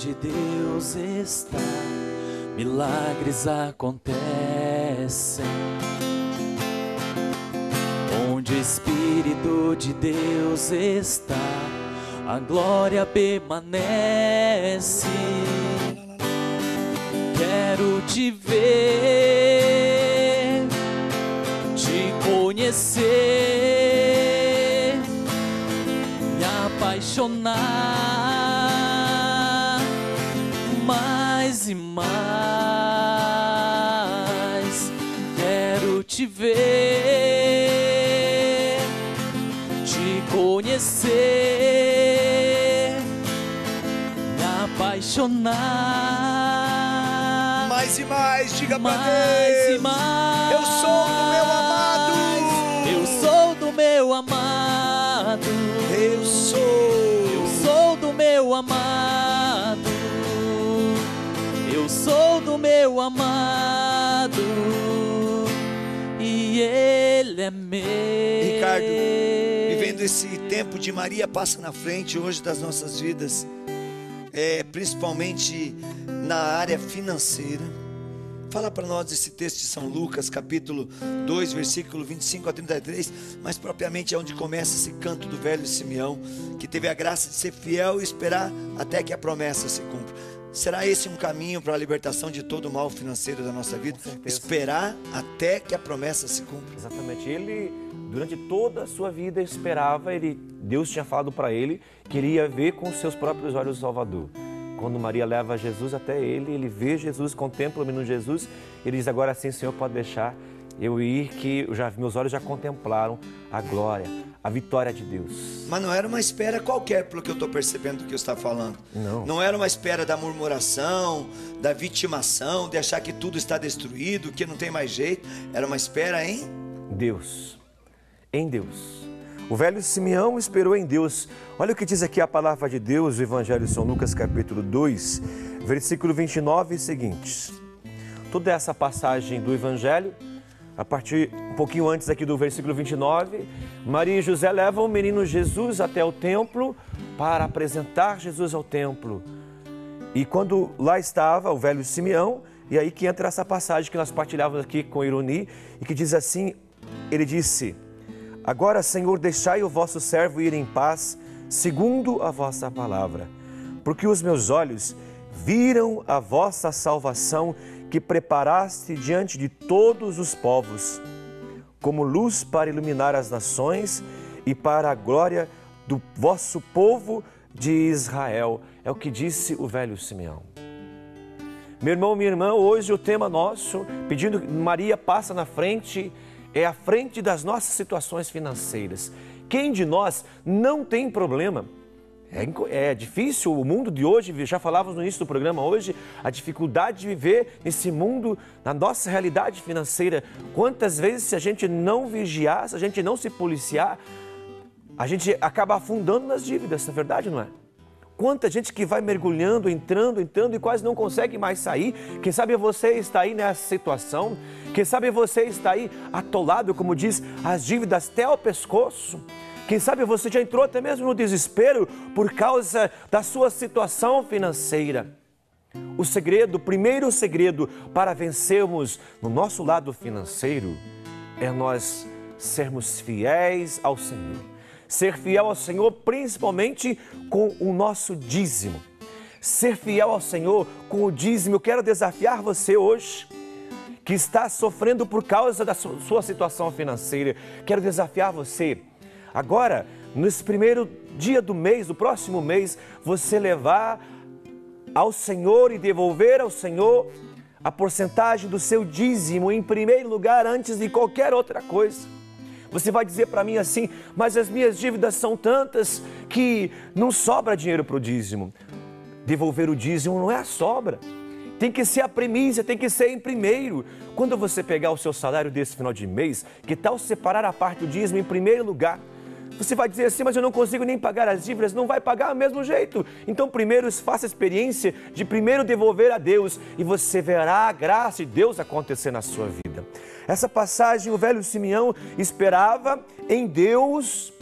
de Deus está, milagres acontecem. Onde o Espírito de Deus está, a glória permanece. Quero te ver, te conhecer, me apaixonar mais e mais. Quero te ver, te conhecer, me apaixonar mais e mais. Diga pra mais Deus: e mais. eu sou do meu amado, eu sou do meu amado, eu sou do meu amado, eu sou do meu amado, e ele é meu. Ricardo, vivendo esse tempo de Maria passa na frente hoje das nossas vidas, principalmente na área financeira. Fala para nós esse texto de São Lucas, capítulo 2, versículo 25 a 33, mas propriamente é onde começa esse canto do velho Simeão, que teve a graça de ser fiel e esperar até que a promessa se cumpra. Será esse um caminho para a libertação de todo o mal financeiro da nossa vida? Esperar até que a promessa se cumpra. Exatamente. Ele, durante toda a sua vida, esperava, Deus tinha falado para ele que ele ia ver com seus próprios olhos o Salvador. Quando Maria leva Jesus até ele vê Jesus, contempla o menino Jesus, ele diz: agora sim, Senhor, pode deixar eu ir, que meus olhos já contemplaram a glória, a vitória de Deus. Mas não era uma espera qualquer, pelo que eu estou percebendo do que você está falando. Não era uma espera da murmuração, da vitimação, de achar que tudo está destruído, que não tem mais jeito. Era uma espera em Deus. Em Deus. O velho Simeão esperou em Deus. Olha o que diz aqui a palavra de Deus, o Evangelho de São Lucas, capítulo 2, versículo 29 e seguintes. Toda essa passagem do Evangelho, a partir um pouquinho antes aqui do versículo 29, Maria e José levam o menino Jesus até o templo para apresentar Jesus ao templo. E quando lá estava o velho Simeão, e aí que entra essa passagem que nós partilhávamos aqui com ironia, e que diz assim, ele disse: agora, Senhor, deixai o vosso servo ir em paz, segundo a vossa palavra, porque os meus olhos viram a vossa salvação, que preparaste diante de todos os povos, como luz para iluminar as nações e para a glória do vosso povo de Israel. É o que disse o velho Simeão. Meu irmão, minha irmã, hoje o tema nosso, pedindo que Maria passa na frente, é a frente das nossas situações financeiras. Quem de nós não tem problema? É difícil o mundo de hoje, já falávamos no início do programa hoje, a dificuldade de viver nesse mundo, na nossa realidade financeira. Quantas vezes, se a gente não vigiar, se a gente não se policiar, a gente acaba afundando nas dívidas, na verdade, não é? Quanta gente que vai mergulhando, entrando e quase não consegue mais sair. Quem sabe você está aí nessa situação, quem sabe você está aí atolado, como diz, as dívidas até o pescoço. Quem sabe você já entrou até mesmo no desespero por causa da sua situação financeira. O segredo, o primeiro segredo para vencermos no nosso lado financeiro é nós sermos fiéis ao Senhor. Ser fiel ao Senhor principalmente com o nosso dízimo. Ser fiel ao Senhor com o dízimo. Eu quero desafiar você hoje, que está sofrendo por causa da sua situação financeira. Quero desafiar você, agora, nesse primeiro dia do mês, do próximo mês, você levar ao Senhor e devolver ao Senhor a porcentagem do seu dízimo em primeiro lugar antes de qualquer outra coisa. Você vai dizer para mim assim: mas as minhas dívidas são tantas que não sobra dinheiro para o dízimo. Devolver o dízimo não é a sobra. Tem que ser a primícia, tem que ser em primeiro. Quando você pegar o seu salário desse final de mês, que tal separar a parte do dízimo em primeiro lugar? Você vai dizer assim: mas eu não consigo nem pagar as dívidas. Não vai pagar do mesmo jeito. Então primeiro faça a experiência de primeiro devolver a Deus e você verá a graça de Deus acontecer na sua vida. Essa passagem, o velho Simeão esperava em Deus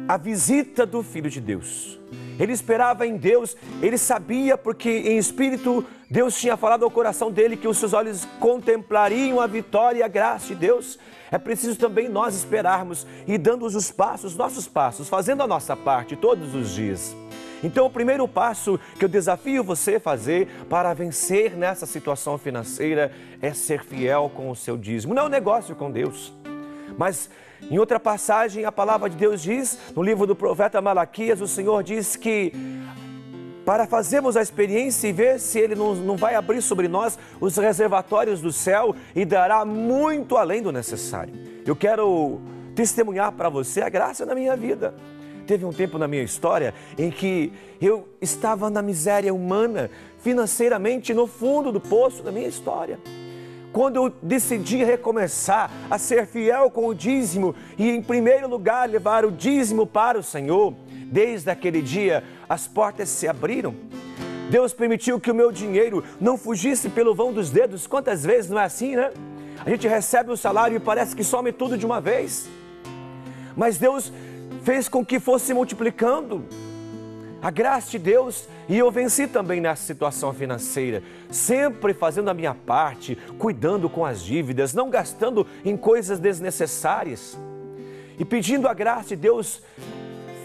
a visita do Filho de Deus. Ele esperava em Deus, ele sabia porque em espírito Deus tinha falado ao coração dele que os seus olhos contemplariam a vitória e a graça de Deus. É preciso também nós esperarmos e dando os passos, nossos passos, fazendo a nossa parte todos os dias. Então o primeiro passo que eu desafio você a fazer para vencer nessa situação financeira é ser fiel com o seu dízimo. Não é um negócio com Deus, mas em outra passagem a palavra de Deus diz, no livro do profeta Malaquias, o Senhor diz que para fazermos a experiência e ver se Ele não vai abrir sobre nós os reservatórios do céu e dará muito além do necessário. Eu quero testemunhar para você a graça na minha vida. Teve um tempo na minha história em que eu estava na miséria humana, financeiramente no fundo do poço da minha história. Quando eu decidi recomeçar a ser fiel com o dízimo e em primeiro lugar levar o dízimo para o Senhor, desde aquele dia as portas se abriram. Deus permitiu que o meu dinheiro não fugisse pelo vão dos dedos. Quantas vezes não é assim, né? A gente recebe o salário e parece que some tudo de uma vez. Mas Deus fez com que fosse multiplicando a graça de Deus e eu venci também nessa situação financeira, sempre fazendo a minha parte, cuidando com as dívidas, não gastando em coisas desnecessárias e pedindo a graça de Deus,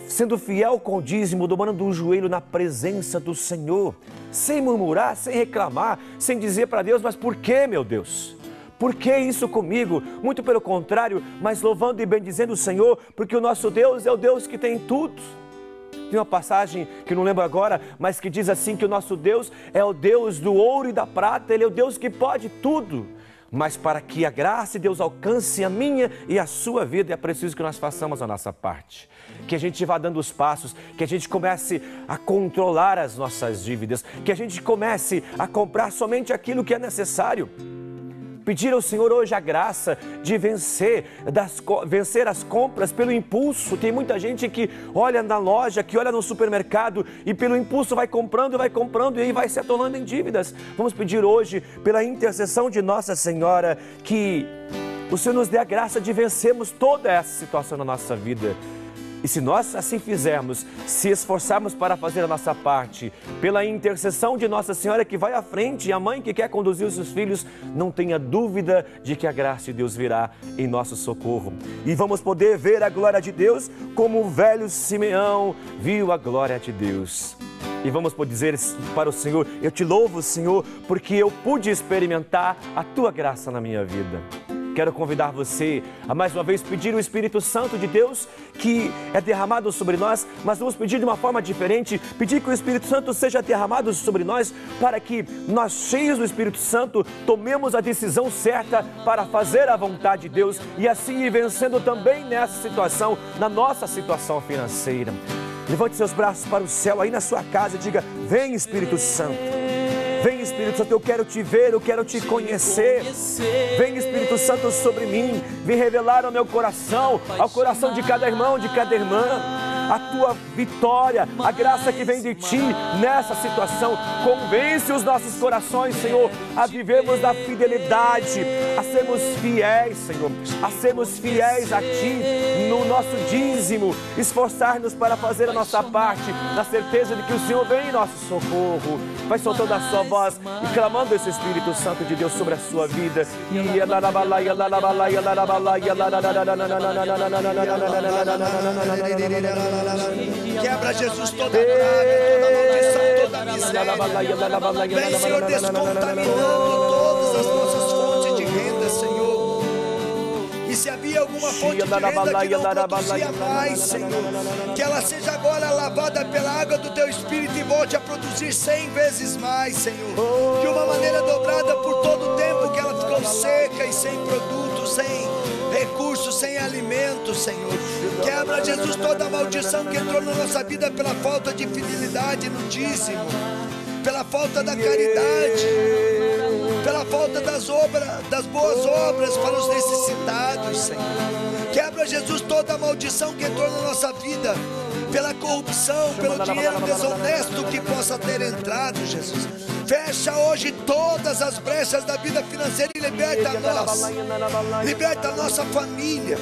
sendo fiel com o dízimo, dobrando o joelho na presença do Senhor, sem murmurar, sem reclamar, sem dizer para Deus, mas por que, meu Deus? Por que isso comigo? Muito pelo contrário, mas louvando e bendizendo o Senhor, porque o nosso Deus é o Deus que tem tudo. Tem uma passagem que não lembro agora, mas que diz assim que o nosso Deus é o Deus do ouro e da prata, Ele é o Deus que pode tudo. Mas para que a graça de Deus alcance a minha e a sua vida, é preciso que nós façamos a nossa parte. Que a gente vá dando os passos, que a gente comece a controlar as nossas dívidas, que a gente comece a comprar somente aquilo que é necessário. Pedir ao Senhor hoje a graça de vencer as compras pelo impulso. Tem muita gente que olha na loja, que olha no supermercado e pelo impulso vai comprando e aí vai se atolando em dívidas. Vamos pedir hoje, pela intercessão de Nossa Senhora, que o Senhor nos dê a graça de vencermos toda essa situação na nossa vida. E se nós assim fizermos, se esforçarmos para fazer a nossa parte, pela intercessão de Nossa Senhora que vai à frente e a mãe que quer conduzir os seus filhos, não tenha dúvida de que a graça de Deus virá em nosso socorro. E vamos poder ver a glória de Deus como o velho Simeão viu a glória de Deus. E vamos poder dizer para o Senhor, eu te louvo, Senhor, porque eu pude experimentar a Tua graça na minha vida. Quero convidar você a mais uma vez pedir o Espírito Santo de Deus que é derramado sobre nós, mas vamos pedir de uma forma diferente, pedir que o Espírito Santo seja derramado sobre nós para que nós, cheios do Espírito Santo, tomemos a decisão certa para fazer a vontade de Deus e assim ir vencendo também nessa situação, na nossa situação financeira. Levante seus braços para o céu aí na sua casa e diga, vem Espírito Santo. Vem Espírito Santo, eu quero te ver, eu quero te conhecer. Vem Espírito Santo sobre mim, vem revelar ao meu coração, ao coração de cada irmão, de cada irmã, a tua vitória, a graça que vem de ti nessa situação. Convence os nossos corações, Senhor, a vivermos da fidelidade, a sermos fiéis, Senhor, a sermos fiéis a ti no nosso dízimo, esforçar-nos para fazer a nossa parte, na certeza de que o Senhor vem em nosso socorro. Vai soltando a sua voz e clamando esse Espírito Santo de Deus sobre a sua vida. Quebra, Jesus, toda praga, toda maldição, toda miséria. Vem, Senhor, descontaminando todas as nossas fontes de renda, Senhor. E se havia alguma fonte de renda que não produzia mais, Senhor, que ela seja agora lavada pela água do Teu Espírito e volte a produzir 100 vezes mais, Senhor. De uma maneira dobrada por todo o tempo que ela ficou seca e sem produto, sem recursos, sem alimento, Senhor. Quebra, Jesus, toda a maldição que entrou na nossa vida pela falta de fidelidade no dízimo, pela falta da caridade, pela falta das boas obras para os necessitados, Senhor. Quebra, Jesus, toda a maldição que entrou na nossa vida pela corrupção, pelo dinheiro desonesto que possa ter entrado, Jesus. Fecha hoje todas as brechas da vida financeira e liberta nós, liberta a nossa família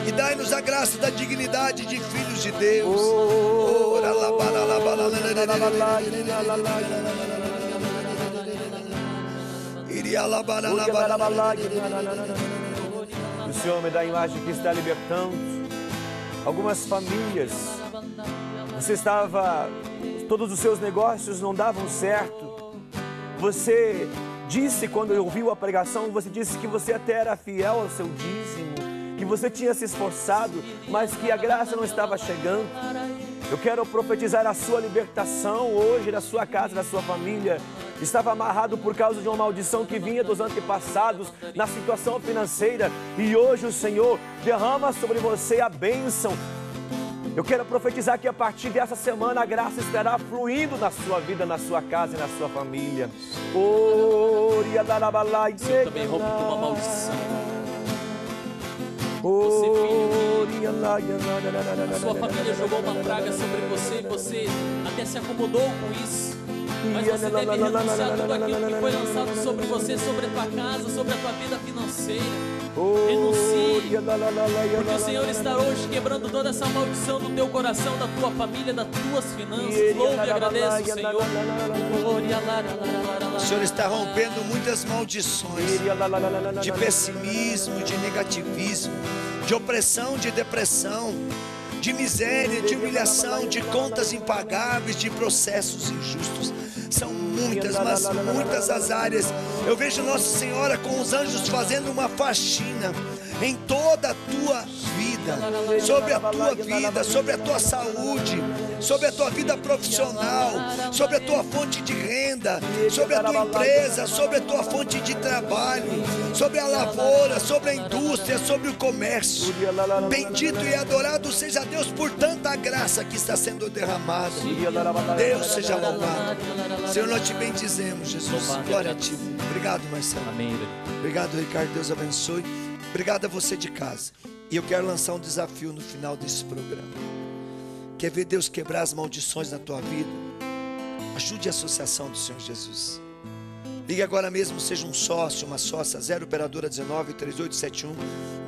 e dai-nos a graça da dignidade de filhos de Deus. O Senhor me dá a imagem que está libertando algumas famílias. Você estava, todos os seus negócios não davam certo. Você disse, quando ouviu a pregação, você disse que você até era fiel ao seu dízimo, que você tinha se esforçado, mas que a graça não estava chegando. Eu quero profetizar a sua libertação hoje, da sua casa, da sua família. Estava amarrado por causa de uma maldição que vinha dos antepassados, na situação financeira, e hoje o Senhor derrama sobre você a bênção. Eu quero profetizar que a partir dessa semana a graça estará fluindo na sua vida, na sua casa e na sua família. Eu também rompo com uma maldição. Você, filho, a sua família jogou uma praga sobre você e você até se acomodou com isso. Mas você deve renunciar tudo aquilo que foi lançado sobre você, sobre a tua casa, sobre a tua vida financeira. Renuncie, porque o Senhor está hoje quebrando toda essa maldição do teu coração, da tua família, das tuas finanças. Louve e agradeça o Senhor. O Senhor está rompendo muitas maldições de pessimismo, de negativismo, de opressão, de depressão, de miséria, de humilhação, de contas impagáveis, de processos injustos. São muitas, mas muitas as áreas. Eu vejo Nossa Senhora com os anjos fazendo uma faxina em toda a tua vida, sobre a tua vida, sobre a tua saúde, sobre a tua vida profissional, sobre a tua fonte de renda, sobre a tua empresa, sobre a tua fonte de trabalho, sobre a lavoura, sobre a indústria, sobre o comércio. Bendito e adorado seja Deus por tanta graça que está sendo derramada. Deus seja louvado. Senhor, nós te bendizemos, Jesus. Glória a ti. Obrigado, Marcelo. Obrigado, Ricardo. Deus abençoe. Obrigado a você de casa. E eu quero lançar um desafio no final desse programa. Quer ver Deus quebrar as maldições na tua vida? Ajude a associação do Senhor Jesus. Ligue agora mesmo, seja um sócio, uma sócia, 0 operadora 19 3871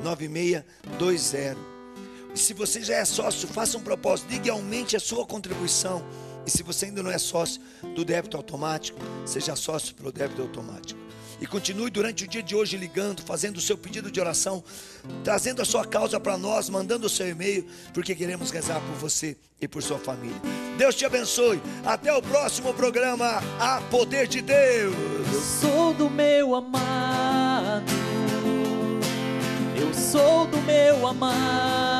9620. E se você já é sócio, faça um propósito, ligue e aumente a sua contribuição. E se você ainda não é sócio do débito automático, seja sócio pelo débito automático. E continue durante o dia de hoje ligando, fazendo o seu pedido de oração, trazendo a sua causa para nós, mandando o seu e-mail, porque queremos rezar por você e por sua família. Deus te abençoe. Até o próximo programa, A Poder de Deus. Eu sou do meu amado, eu sou do meu amado.